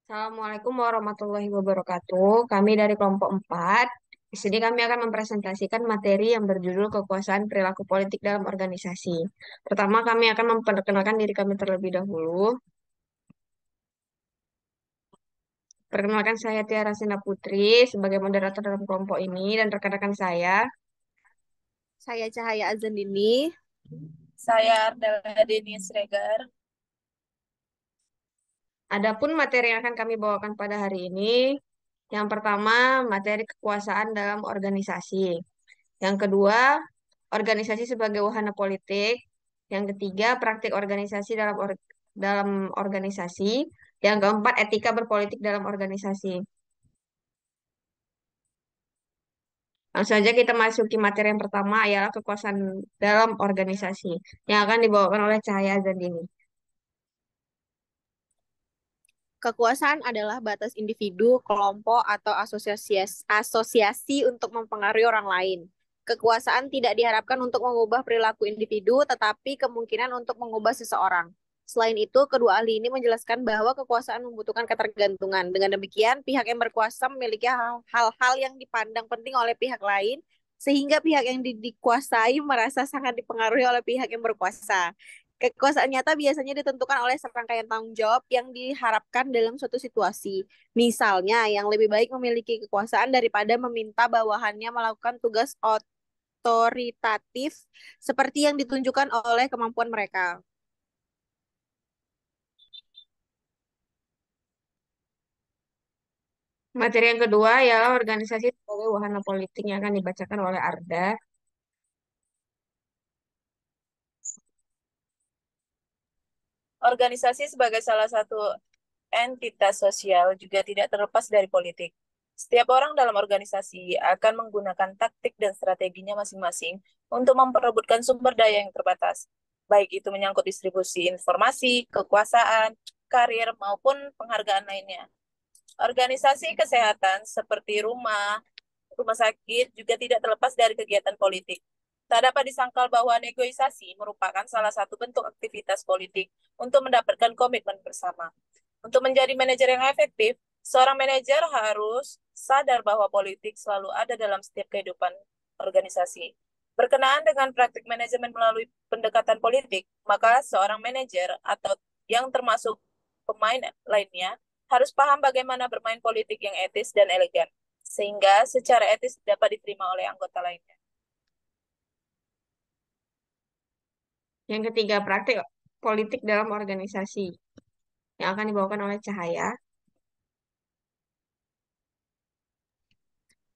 Assalamualaikum warahmatullahi wabarakatuh. Kami dari kelompok 4. Di sini kami akan mempresentasikan materi yang berjudul kekuasaan perilaku politik dalam organisasi. Pertama, kami akan memperkenalkan diri kami terlebih dahulu. Perkenalkan saya Tiara Sina Putri sebagai moderator dalam kelompok ini dan rekan-rekan saya. Saya Cahaya Azandini. Saya Ardela Deni Sregar. Adapun materi yang akan kami bawakan pada hari ini, yang pertama materi kekuasaan dalam organisasi. Yang kedua, organisasi sebagai wahana politik. Yang ketiga, praktik organisasi dalam organisasi. Yang keempat, etika berpolitik dalam organisasi. Langsung saja kita masuki materi yang pertama ialah kekuasaan dalam organisasi yang akan dibawakan oleh Cahaya Zandini. Kekuasaan adalah batas individu, kelompok, atau asosiasi untuk mempengaruhi orang lain. Kekuasaan tidak diharapkan untuk mengubah perilaku individu, tetapi kemungkinan untuk mengubah seseorang. Selain itu, kedua ahli ini menjelaskan bahwa kekuasaan membutuhkan ketergantungan. Dengan demikian, pihak yang berkuasa memiliki hal-hal yang dipandang penting oleh pihak lain, sehingga pihak yang dikuasai merasa sangat dipengaruhi oleh pihak yang berkuasa. Kekuasaan nyata biasanya ditentukan oleh serangkaian tanggung jawab yang diharapkan dalam suatu situasi. Misalnya, yang lebih baik memiliki kekuasaan daripada meminta bawahannya melakukan tugas otoritatif seperti yang ditunjukkan oleh kemampuan mereka. Materi yang kedua ialah organisasi sebagai wahana politik yang akan dibacakan oleh Arda. Organisasi sebagai salah satu entitas sosial juga tidak terlepas dari politik. Setiap orang dalam organisasi akan menggunakan taktik dan strateginya masing-masing untuk memperebutkan sumber daya yang terbatas, baik itu menyangkut distribusi informasi, kekuasaan, karir, maupun penghargaan lainnya. Organisasi kesehatan seperti rumah sakit juga tidak terlepas dari kegiatan politik. Tak dapat disangkal bahwa negosiasi merupakan salah satu bentuk aktivitas politik untuk mendapatkan komitmen bersama. Untuk menjadi manajer yang efektif, seorang manajer harus sadar bahwa politik selalu ada dalam setiap kehidupan organisasi. Berkenaan dengan praktik manajemen melalui pendekatan politik, maka seorang manajer atau yang termasuk pemain lainnya harus paham bagaimana bermain politik yang etis dan elegan, sehingga secara etis dapat diterima oleh anggota lainnya. Yang ketiga, praktik politik dalam organisasi yang akan dibawakan oleh Cahaya.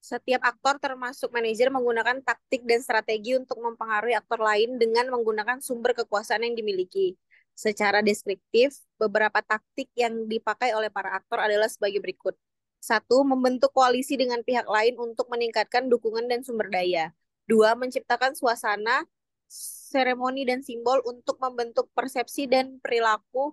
Setiap aktor termasuk manajer menggunakan taktik dan strategi untuk mempengaruhi aktor lain dengan menggunakan sumber kekuasaan yang dimiliki. Secara deskriptif, beberapa taktik yang dipakai oleh para aktor adalah sebagai berikut. Satu, membentuk koalisi dengan pihak lain untuk meningkatkan dukungan dan sumber daya. Dua, menciptakan suasana, seremoni, dan simbol untuk membentuk persepsi dan perilaku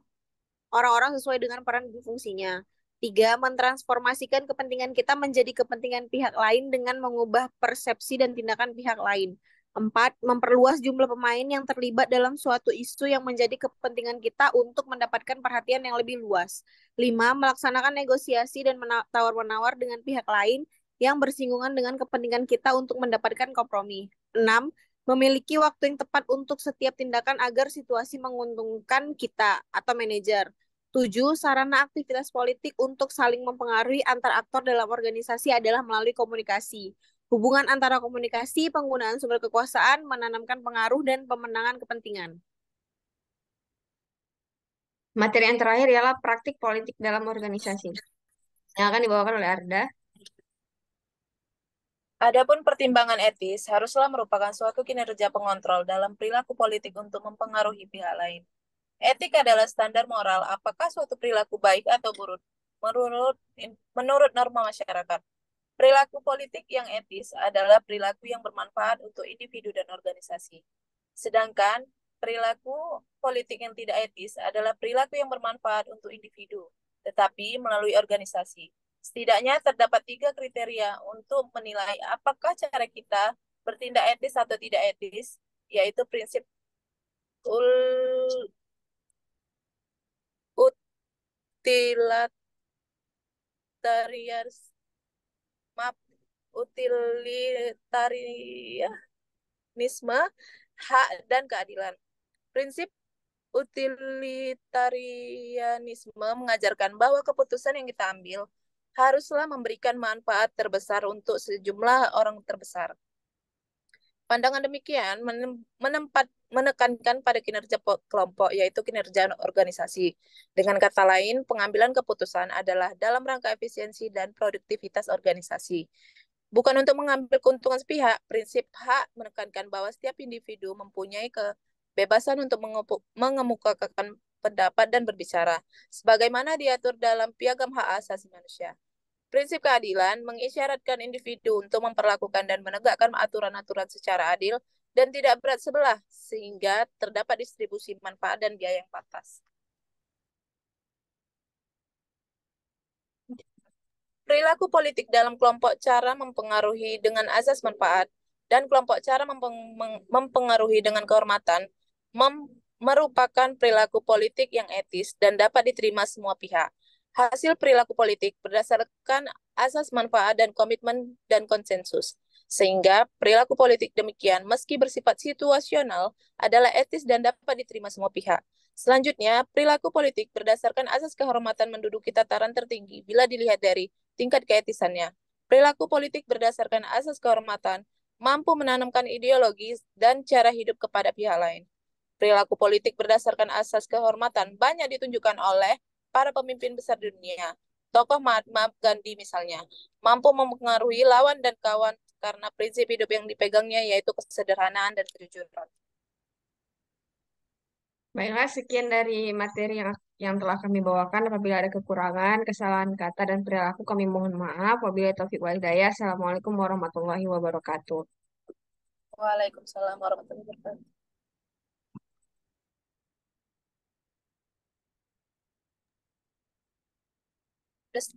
orang-orang sesuai dengan peran dan fungsinya. Tiga, mentransformasikan kepentingan kita menjadi kepentingan pihak lain dengan mengubah persepsi dan tindakan pihak lain. Empat, memperluas jumlah pemain yang terlibat dalam suatu isu yang menjadi kepentingan kita untuk mendapatkan perhatian yang lebih luas. Lima, melaksanakan negosiasi dan tawar-menawar dengan pihak lain yang bersinggungan dengan kepentingan kita untuk mendapatkan kompromi. Enam, memiliki waktu yang tepat untuk setiap tindakan agar situasi menguntungkan kita atau manajer. Tujuh, sarana aktivitas politik untuk saling mempengaruhi antar aktor dalam organisasi adalah melalui komunikasi. Hubungan antara komunikasi, penggunaan sumber kekuasaan, menanamkan pengaruh, dan pemenangan kepentingan. Materi yang terakhir ialah praktik politik dalam organisasi yang akan dibawakan oleh Arda. Adapun pertimbangan etis haruslah merupakan suatu kinerja pengontrol dalam perilaku politik untuk mempengaruhi pihak lain. Etik adalah standar moral apakah suatu perilaku baik atau buruk menurut menurut norma masyarakat. Perilaku politik yang etis adalah perilaku yang bermanfaat untuk individu dan organisasi. Sedangkan perilaku politik yang tidak etis adalah perilaku yang bermanfaat untuk individu, tetapi melalui organisasi. Setidaknya terdapat tiga kriteria untuk menilai apakah cara kita bertindak etis atau tidak etis, yaitu prinsip ul- utilat maaf, utilitarianisme, hak, dan keadilan. Prinsip utilitarianisme mengajarkan bahwa keputusan yang kita ambil haruslah memberikan manfaat terbesar untuk sejumlah orang terbesar. Pandangan demikian menekankan pada kinerja kelompok, yaitu kinerja organisasi. Dengan kata lain, pengambilan keputusan adalah dalam rangka efisiensi dan produktivitas organisasi. Bukan untuk mengambil keuntungan sepihak, prinsip hak menekankan bahwa setiap individu mempunyai kebebasan untuk mengemukakan pendapat dan berbicara, sebagaimana diatur dalam Piagam Hak Asasi Manusia. Prinsip keadilan mengisyaratkan individu untuk memperlakukan dan menegakkan aturan-aturan secara adil dan tidak berat sebelah, sehingga terdapat distribusi manfaat dan biaya yang pantas. Perilaku politik dalam kelompok cara mempengaruhi dengan azas manfaat dan kelompok cara mempengaruhi dengan kehormatan merupakan perilaku politik yang etis dan dapat diterima semua pihak. Hasil perilaku politik berdasarkan asas manfaat dan komitmen dan konsensus. Sehingga perilaku politik demikian meski bersifat situasional adalah etis dan dapat diterima semua pihak. Selanjutnya, perilaku politik berdasarkan asas kehormatan menduduki tataran tertinggi bila dilihat dari tingkat keetisannya. Perilaku politik berdasarkan asas kehormatan mampu menanamkan ideologi dan cara hidup kepada pihak lain. Perilaku politik berdasarkan asas kehormatan banyak ditunjukkan oleh para pemimpin besar dunia. Tokoh Mahatma Gandhi misalnya, mampu mempengaruhi lawan dan kawan karena prinsip hidup yang dipegangnya yaitu kesederhanaan dan kejujuran. Baiklah, sekian dari materi yang telah kami bawakan. Apabila ada kekurangan, kesalahan kata, dan perilaku, kami mohon maaf. Wabillahi taufiq wal hidayah. Assalamualaikum warahmatullahi wabarakatuh. Waalaikumsalam warahmatullahi wabarakatuh. Terus